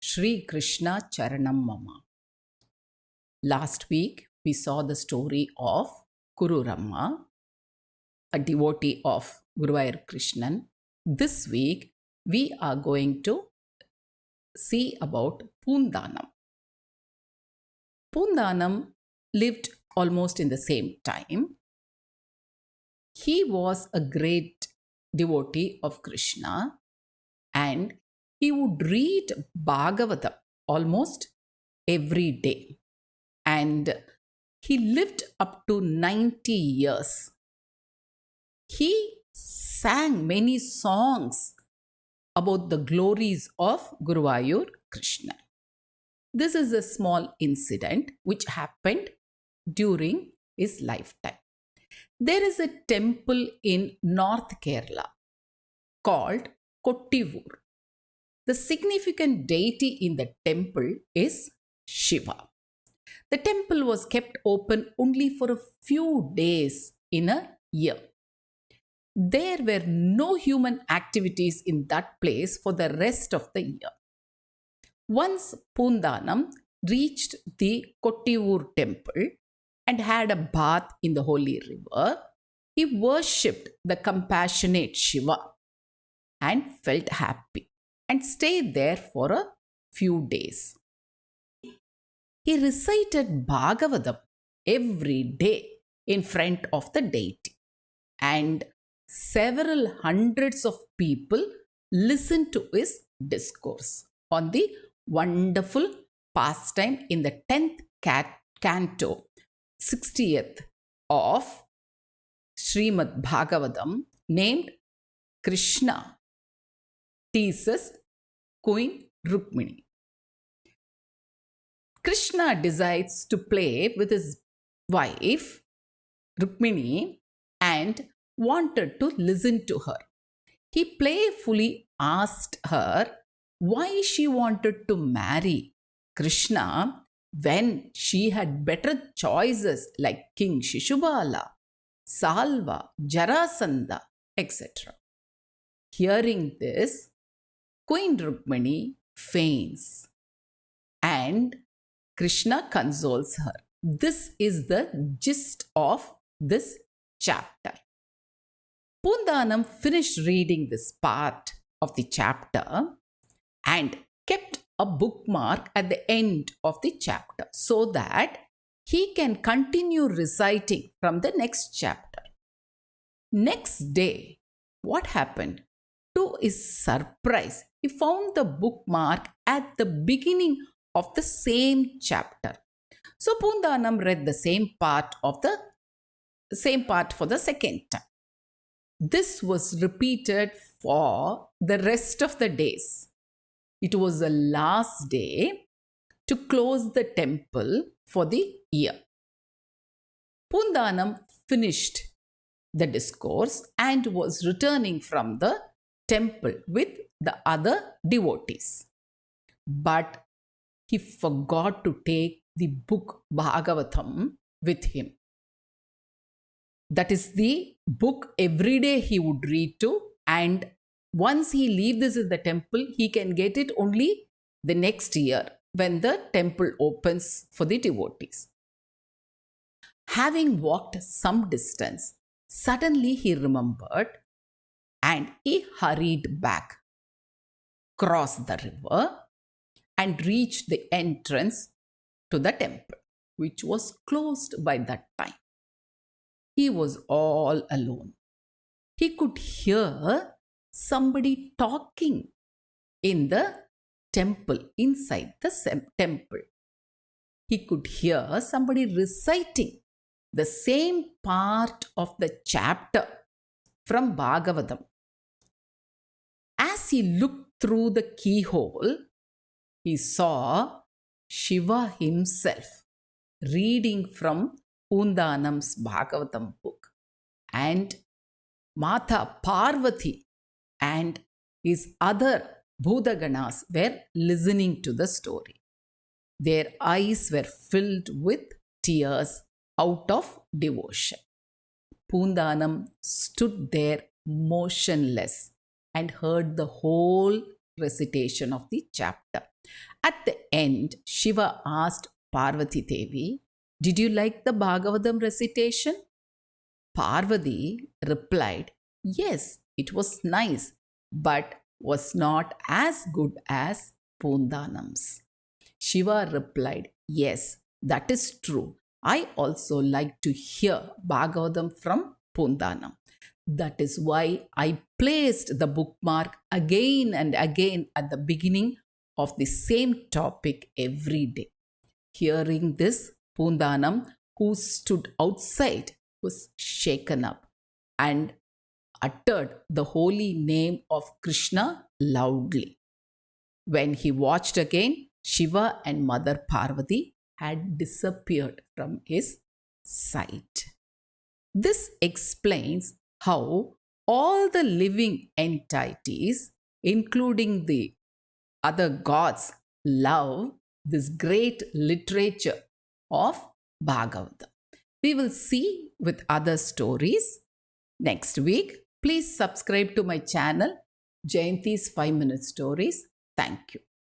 Shri Krishna Charanam Mama. Last week, we saw the story of Kururama, a devotee of Guruvayur Krishnan. This week, we are going to see about Poonthanum. Poonthanum lived almost in the same time. He was a great devotee of Krishna and he would read Bhagavatam almost every day. And he lived up to 90 years. He sang many songs about the glories of Guruvayur Krishna. This is a small incident which happened during his lifetime. There is a temple in North Kerala called Kottivur. The significant deity in the temple is Shiva. The temple was kept open only for a few days in a year. There were no human activities in that place for the rest of the year. Once Poonthanum reached the Kottivur temple and had a bath in the holy river, he worshipped the compassionate Shiva and felt happy and stayed there for a few days. He recited Bhagavatam every day in front of the deity, and several hundreds of people listened to his discourse on the wonderful pastime in the 10th canto, 60th of Srimad Bhagavatam, named Krishna teases Queen Rukmini. Krishna decides to play with his wife Rukmini and wanted to listen to her. He playfully asked her why she wanted to marry Krishna when she had better choices like King Shishubala, Salva, Jarasandha, etc. Hearing this, Queen Rukmini faints and Krishna consoles her. This is the gist of this chapter. Poonthanum finished reading this part of the chapter and kept a bookmark at the end of the chapter so that he can continue reciting from the next chapter. Next day, what happened? To his surprise, he found the bookmark at the beginning of the same chapter. So Poonthanum read the same part for the second time. This was repeated for the rest of the days. It was the last day to close the temple for the year. Poonthanum finished the discourse and was returning from the temple with the other devotees. But he forgot to take the book Bhagavatam with him. That is the book every day he would read to, and once he leaves this in the temple, he can get it only the next year when the temple opens for the devotees. Having walked some distance, suddenly he remembered and he hurried back, crossed the river, and reached the entrance to the temple, which was closed by that time. He was all alone. He could hear somebody talking in the temple, inside the temple. He could hear somebody reciting the same part of the chapter from Bhagavatam. As he looked through the keyhole, he saw Shiva himself reading from Poonthanum's Bhagavatam book, and Mata Parvati and his other Bhutaganas were listening to the story. Their eyes were filled with tears out of devotion. Poonthanum stood there motionless and heard the whole recitation of the chapter. At the end, Shiva asked Parvati Devi, "Did you like the Bhagavatam recitation?" Parvati replied, "Yes, it was nice, but was not as good as Poonthanam's." Shiva replied, "Yes, that is true. I also like to hear Bhagavatam from Poonthanam. That is why I placed the bookmark again and again at the beginning of the same topic every day." Hearing this, Poonthanam, who stood outside, was shaken up and uttered the holy name of Krishna loudly. When he watched again, Shiva and Mother Parvati had disappeared from his sight. This explains how all the living entities, including the other gods, love this great literature of Bhagavatam. We will see with other stories next week. Please subscribe to my channel, Jayanthi's 5 Minute Stories. Thank you.